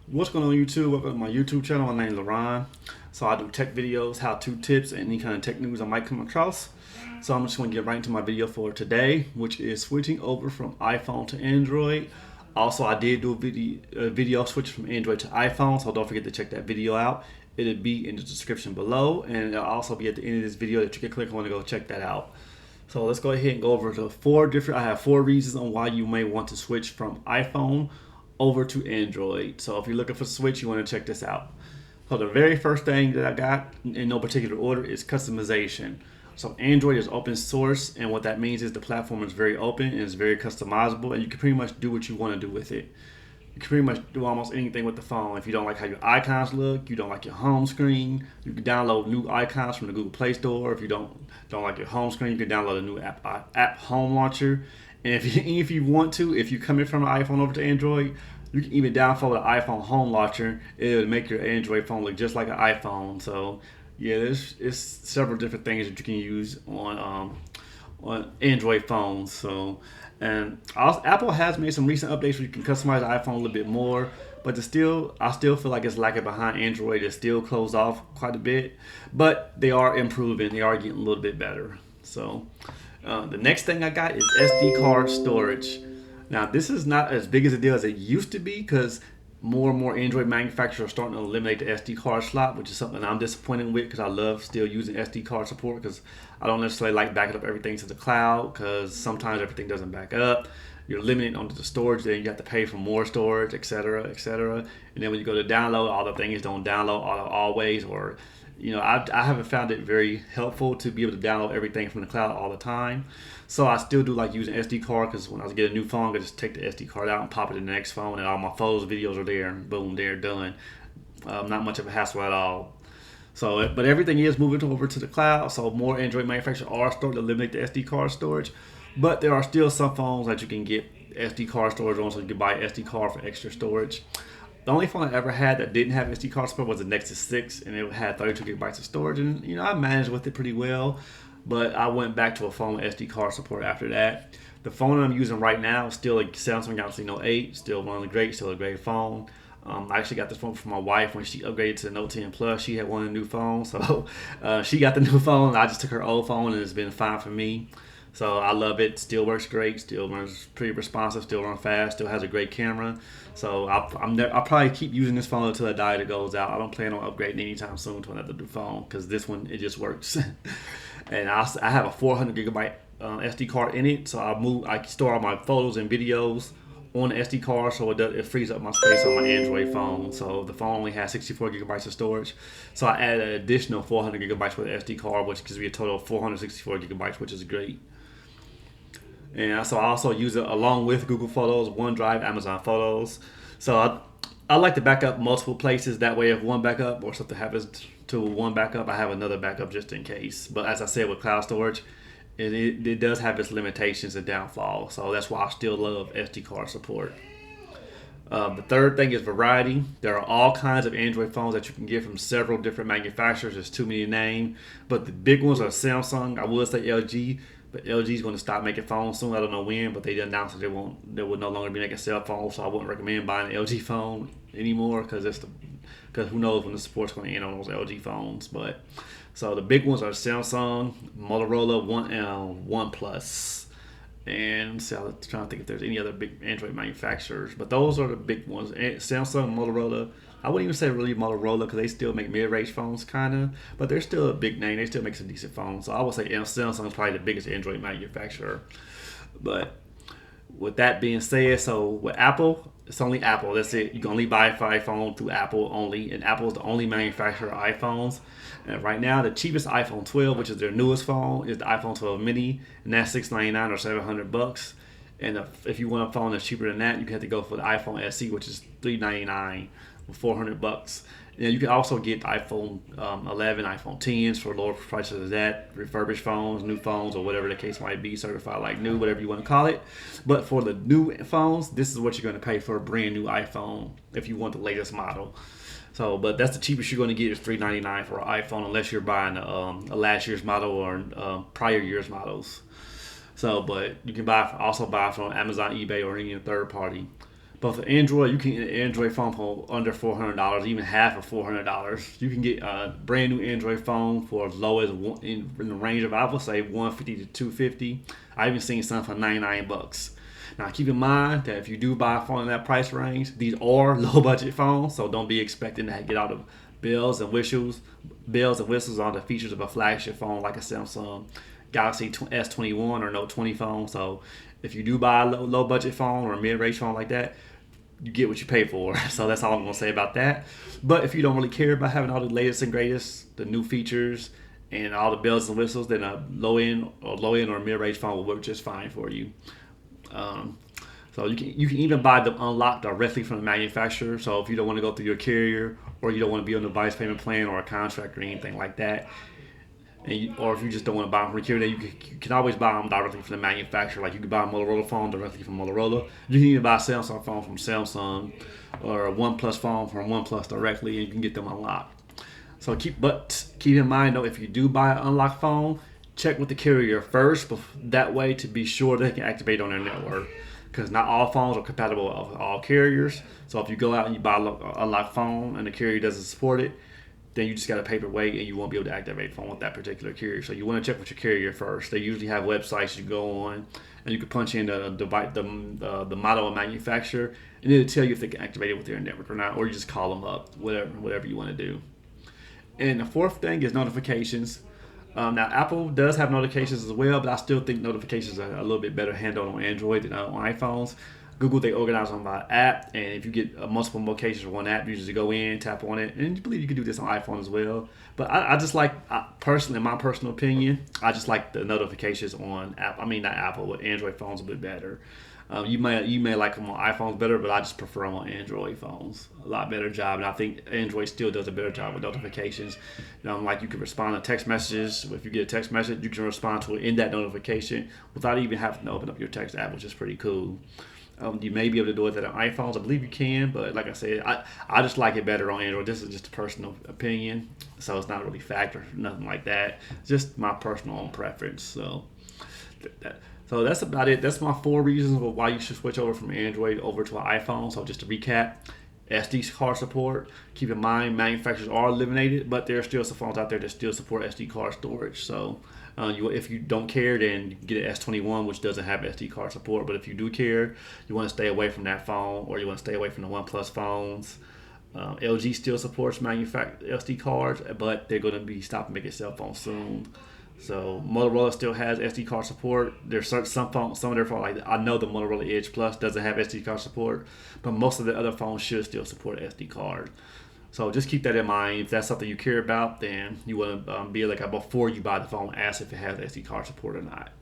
What's going on YouTube? Welcome to my YouTube channel. My name is LaRon. So I do tech videos, how-to tips, and any kind of tech news I might come across. So I'm just going to get right into my video for today, which is switching over from iPhone to Android. Also, I did do a video switch from Android to iPhone, so don't forget to check that video out. It'll be in the description below, and it'll also be at the end of this video that you can click on to go check that out. So let's go ahead and go over to I have four reasons on why you may want to switch from iPhone over to Android. So if you're looking for a switch, you want to check this out. So the very first thing that I got in no particular order is customization. So Android is open source, and what that means is the platform is very open and it's very customizable, and you can pretty much do what you want to do with it. You can pretty much do almost anything with the phone. If you don't like how your icons look, you don't like your home screen, you can download new icons from the Google Play Store. If you don't like your home screen, you can download a new app home launcher. And if you want to, if you're coming from an iPhone over to Android, you can even download the iPhone home launcher. It'll make your Android phone look just like an iPhone. So yeah, there's several different things that you can use on Android phones. So, and also, Apple has made some recent updates where you can customize the iPhone a little bit more, but I still feel like it's lagging behind Android. It's still closed off quite a bit, but they are improving. They are getting a little bit better. So, the next thing I got is SD card storage. Now, this is not as big as a deal as it used to be because more and more Android manufacturers are starting to eliminate the SD card slot, which is something I'm disappointed with because I love still using SD card support because I don't necessarily like backing up everything to the cloud because sometimes everything doesn't back up. You're limited onto the storage, then you have to pay for more storage, etc., etc. And then when you go to download, all the things don't download always, or I haven't found it very helpful to be able to download everything from the cloud all the time. So I still do like using SD card because when I get a new phone, I just take the SD card out and pop it in the next phone, and all my photos, videos are there, and boom, they're done. Not much of a hassle at all. So, but everything is moving over to the cloud. So more Android manufacturers are starting to eliminate the SD card storage, but there are still some phones that you can get SD card storage on, so you can buy an SD card for extra storage. The only phone I ever had that didn't have SD card support was the Nexus 6, and it had 32 gigabytes of storage, and I managed with it pretty well. But I went back to a phone with SD card support after that. The phone I'm using right now is still a Samsung Galaxy Note 8, still one of the great, still a great phone. I actually got this phone from my wife when she upgraded to the Note 10 Plus. She had one of the new phones, so she got the new phone. I just took her old phone, and it's been fine for me. So I love it. Still works great. Still runs pretty responsive. Still runs fast. Still has a great camera. So I'll probably keep using this phone until the die that goes out. I don't plan on upgrading anytime soon to another new phone because this one, it just works. And I have a 400 gigabyte SD card in it. So I store all my photos and videos on the SD card, so it frees up my space on my Android phone. So the phone only has 64 gigabytes of storage. So I added an additional 400 gigabytes with the SD card, which gives me a total of 464 gigabytes, which is great. And so I also use it along with Google Photos, OneDrive, Amazon Photos. So I like to back up multiple places. That way, if one backup or something happens to one backup, I have another backup just in case. But as I said, with cloud storage, it does have its limitations and downfalls. So that's why I still love SD card support. The third thing is variety. There are all kinds of Android phones that you can get from several different manufacturers. There's too many to name, but the big ones are Samsung. I would say LG, but LG is going to stop making phones soon. I don't know when, but they announced that they will no longer be making cell phones. So I wouldn't recommend buying an LG phone anymore because who knows when the support's going to end on those LG phones. But so the big ones are Samsung, Motorola, OnePlus. And so I'm trying to think if there's any other big Android manufacturers, but those are the big ones. Samsung, Motorola. I wouldn't even say really Motorola because they still make mid-range phones, kind of, but they're still a big name. They still make some decent phones. So I would say Samsung is probably the biggest Android manufacturer. But with that being said, so with Apple, it's only Apple. That's it. You can only buy an iPhone through Apple only, and Apple is the only manufacturer of iPhones. And right now, the cheapest iPhone 12, which is their newest phone, is the iPhone 12 mini, and that's $699 or $700. And if you want a phone that's cheaper than that, you have to go for the iPhone SE, which is $399 or $400. And you can also get iPhone 11, iPhone 10s for lower prices than that, refurbished phones, new phones, or whatever the case might be, certified like new, whatever you want to call it. But for the new phones, this is what you're going to pay for a brand new iPhone if you want the latest model. So, but that's the cheapest you're going to get is $399 for an iPhone, unless you're buying a last year's model or prior year's models. So, but you can also buy from Amazon, eBay, or any third party. But for Android, you can get an Android phone for under $400, even half of $400. You can get a brand new Android phone for as low as in the range of, I would say, 150 to 250. I even seen some for 99 bucks. Now keep in mind that if you do buy a phone in that price range, these are low budget phones, so don't be expecting to get all the bells and whistles on the features of a flagship phone like a Samsung Galaxy S21 or Note 20 phone. So if you do buy a low budget phone or a mid range phone like that, you get what you pay for. So that's all I'm gonna say about that. But if you don't really care about having all the latest and greatest, the new features and all the bells and whistles, then a low end or mid range phone will work just fine for you. Um, so you can even buy them unlocked directly from the manufacturer. So if you don't want to go through your carrier or you don't want to be on a device payment plan or a contract or anything like that, or if you just don't want to buy them from a carrier, you can always buy them directly from the manufacturer. Like you can buy a Motorola phone directly from Motorola. You can even buy a Samsung phone from Samsung or a OnePlus phone from OnePlus directly, and you can get them unlocked. So keep in mind though, if you do buy an unlocked phone, check with the carrier first. That way, to be sure they can activate on their network, because not all phones are compatible with all carriers. So if you go out and you buy an unlocked phone and the carrier doesn't support it, then you just got to pay per wait and you won't be able to activate phone with that particular carrier. So you want to check with your carrier first. They usually have websites you go on and you can punch in the model and manufacturer, and it'll tell you if they can activate it with their network or not, or you just call them up, whatever you want to do. And the fourth thing is notifications. Now, Apple does have notifications as well, but I still think notifications are a little bit better handled on Android than on iPhones. Google, they organize them by app, and if you get multiple locations for one app, you just go in, tap on it, and you believe you can do this on iPhone as well. But I just like, personally, in my personal opinion, I just like the notifications on Apple. I mean, not Apple, but Android phones a bit better. You may like them on iPhones better, but I just prefer them on Android phones. A lot better job, and I think Android still does a better job with notifications. Like you can respond to text messages. If you get a text message, you can respond to it in that notification without even having to open up your text app, which is pretty cool. You may be able to do it on iPhones. I believe you can, but like I said, I just like it better on Android. This is just a personal opinion, so it's not really fact or nothing like that. It's just my personal preference. So that's about it. That's my 4 reasons why you should switch over from Android over to an iPhone. So just to recap, SD card support. Keep in mind, manufacturers are eliminated, but there are still some phones out there that still support SD card storage. So if you don't care, then you can get an S21, which doesn't have SD card support. But if you do care, you want to stay away from that phone, or you want to stay away from the OnePlus phones. LG still supports SD cards, but they're going to be stopping making cell phones soon. So Motorola still has SD card support. There's some of their phones, like I know the Motorola Edge Plus doesn't have SD card support, but most of the other phones should still support SD card. So just keep that in mind. If that's something you care about, then you want to be like before you buy the phone, ask if it has SD card support or not,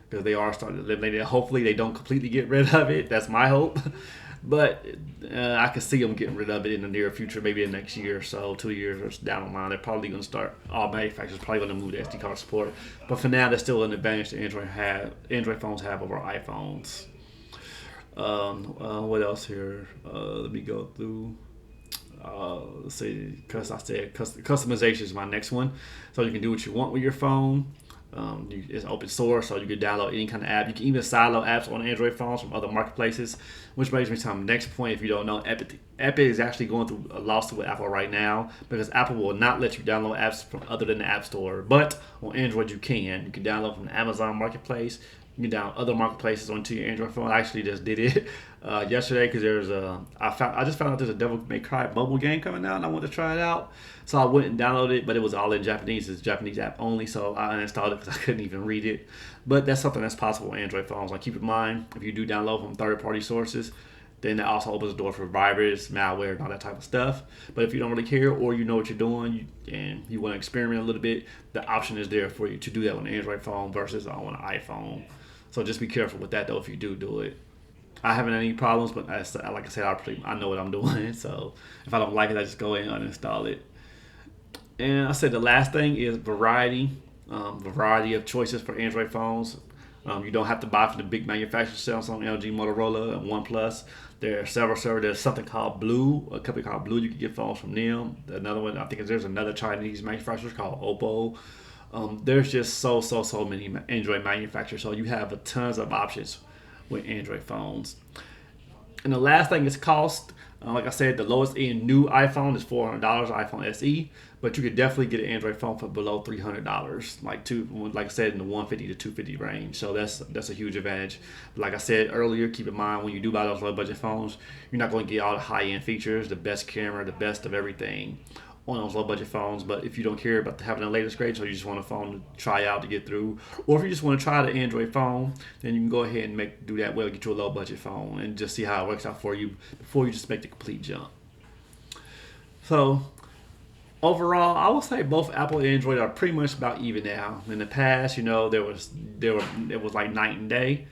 because they are starting to eliminate it. Hopefully they don't completely get rid of it. That's my hope. But I can see them getting rid of it in the near future, maybe in the next year or so, 2 years or down the line. They're probably going to start, all manufacturers probably going to move to SD card support. But for now, there's still an advantage that Android phones have over iPhones. What else here? Let me go through. Let's see, because I said customization is my next one. So you can do what you want with your phone. It's open source, so you can download any kind of app. You can even sideload apps on Android phones from other marketplaces, which brings me to my next point. If you don't know, Epic is actually going through a lawsuit with Apple right now, because Apple will not let you download apps from other than the App Store. But on Android, you can. You can download from the Amazon Marketplace. You can download other marketplaces onto your Android phone. I actually just did it yesterday, because I just found out there's a Devil May Cry mobile game coming out, and I wanted to try it out. So I went and downloaded it, but it was all in Japanese. It's a Japanese app only, so I uninstalled it because I couldn't even read it. But that's something that's possible on Android phones. Like, keep in mind, if you do download from third-party sources, then that also opens the door for virus, malware, and all that type of stuff. But if you don't really care, or you know what you're doing, and you want to experiment a little bit, the option is there for you to do that on an Android phone versus on an iPhone. So just be careful with that, though, if you do it. I haven't had any problems, but like I said, I know what I'm doing. So if I don't like it, I just go in and uninstall it. And I said the last thing is variety of choices for Android phones. You don't have to buy from the big manufacturers, Samsung, LG, Motorola, and OnePlus. There are several. There's something called Blue, a company called Blue. You can get phones from them. Another one, I think there's another Chinese manufacturer called Oppo. There's just so many Android manufacturers, so you have tons of options with Android phones. And the last thing is cost. Like I said, the lowest end new iPhone is $400, iPhone SE, but you could definitely get an Android phone for below $300, like I said, in the 150 to 250 range. So that's a huge advantage. But like I said earlier, keep in mind when you do buy those low budget phones, you're not going to get all the high end features, the best camera, the best of everything on those low budget phones. But if you don't care about having the latest grade, so you just want a phone to try out to get through, or if you just want to try the Android phone, then you can go ahead and do that well, get you a low budget phone and just see how it works out for you before you just make the complete jump. So overall, I would say both Apple and Android are pretty much about even now. In the past, it was like night and day.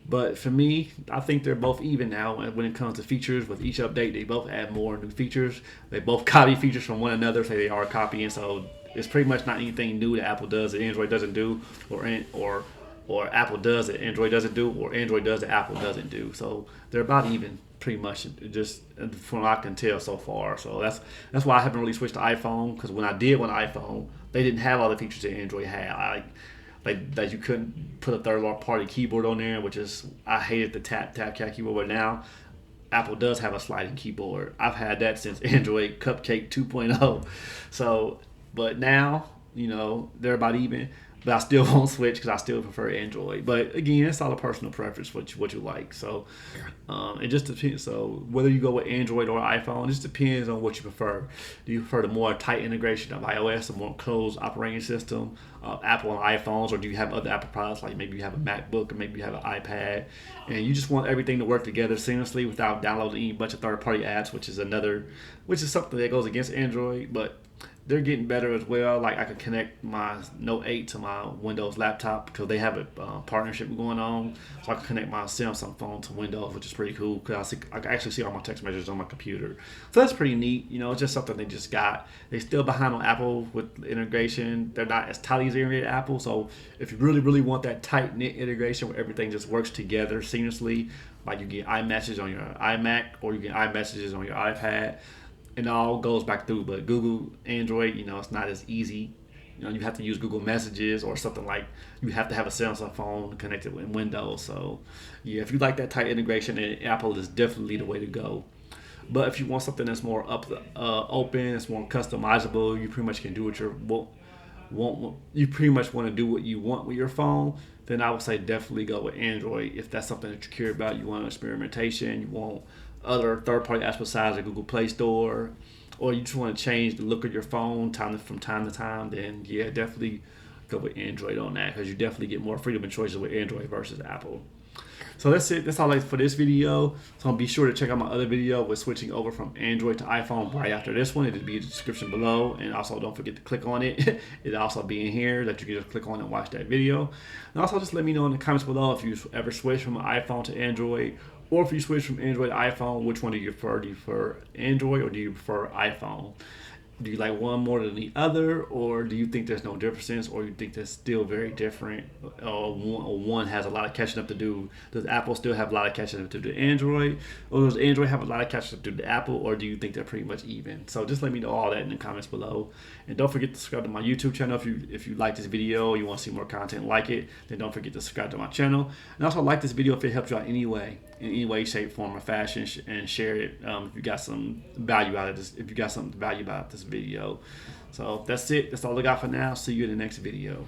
But for me, I think they're both even now when it comes to features. With each update, they both add more new features. They both copy features from one another, say they are copying. So it's pretty much not anything new that Apple does that Android doesn't do, or Apple does that Android doesn't do, or Android does that Apple doesn't do. So they're about even, pretty much, just from what I can tell so far. So that's why I haven't really switched to iPhone, because when I did want an iPhone, they didn't have all the features that Android had. Like you couldn't put a third-party keyboard on there, which is, I hated the tap keyboard. But now Apple does have a sliding keyboard. I've had that since Android Cupcake 2.0. So, but now they're about even. But I still won't switch because I still prefer Android. But again, it's all a personal preference, what you like. So it just depends. So whether you go with Android or iPhone, it just depends on what you prefer. Do you prefer the more tight integration of iOS, a more closed operating system, Apple and iPhones, or do you have other Apple products, like maybe you have a MacBook or maybe you have an iPad, and you just want everything to work together seamlessly without downloading a bunch of third-party apps, which is something that goes against Android, but they're getting better as well. Like I can connect my Note 8 to my Windows laptop because they have a partnership going on. So I can connect my Samsung phone to Windows, which is pretty cool because I can actually see all my text messages on my computer. So that's pretty neat. It's just something they just got. They're still behind on Apple with integration. They're not as tightly as integrated Apple. So if you really, really want that tight knit integration where everything just works together seamlessly, like you get iMessage on your iMac or you get iMessages on your iPad, it all goes back through. But Google Android, it's not as easy. You have to use Google Messages or something, like you have to have a Samsung phone connected with Windows. So yeah, if you like that tight integration, then Apple is definitely the way to go. But if you want something that's more open, it's more customizable, you pretty much can do what you pretty much want to do what you want with your phone, then I would say definitely go with Android. If that's something that you care about, you want experimentation, you want other third-party apps besides the Google Play Store, or you just want to change the look of your phone from time to time, then yeah, definitely go with Android on that, because you definitely get more freedom and choices with Android versus Apple. So that's it. That's all for this video. So be sure to check out my other video with switching over from Android to iPhone right after this one. It'll be in the description below. And also don't forget to click on it. It'll also be in here that you can just click on and watch that video. And also just let me know in the comments below if you ever switch from an iPhone to Android, or if you switch from Android to iPhone, which one do you prefer? Do you prefer Android or do you prefer iPhone? Do you like one more than the other, or do you think there's no differences, or you think they're still very different, or one has a lot of catching up to do? Does Apple still have a lot of catching up to do to Android, or does Android have a lot of catching up to do to Apple, or do you think they're pretty much even? So just let me know all that in the comments below, and don't forget to subscribe to my YouTube channel if you like this video, or you want to see more content like it. Then don't forget to subscribe to my channel, and also like this video if it helps you out in any way, shape, form, or fashion, and share it if you got some value out of this. If you got something to value about this video. So that's it. That's all I got for now. See you in the next video.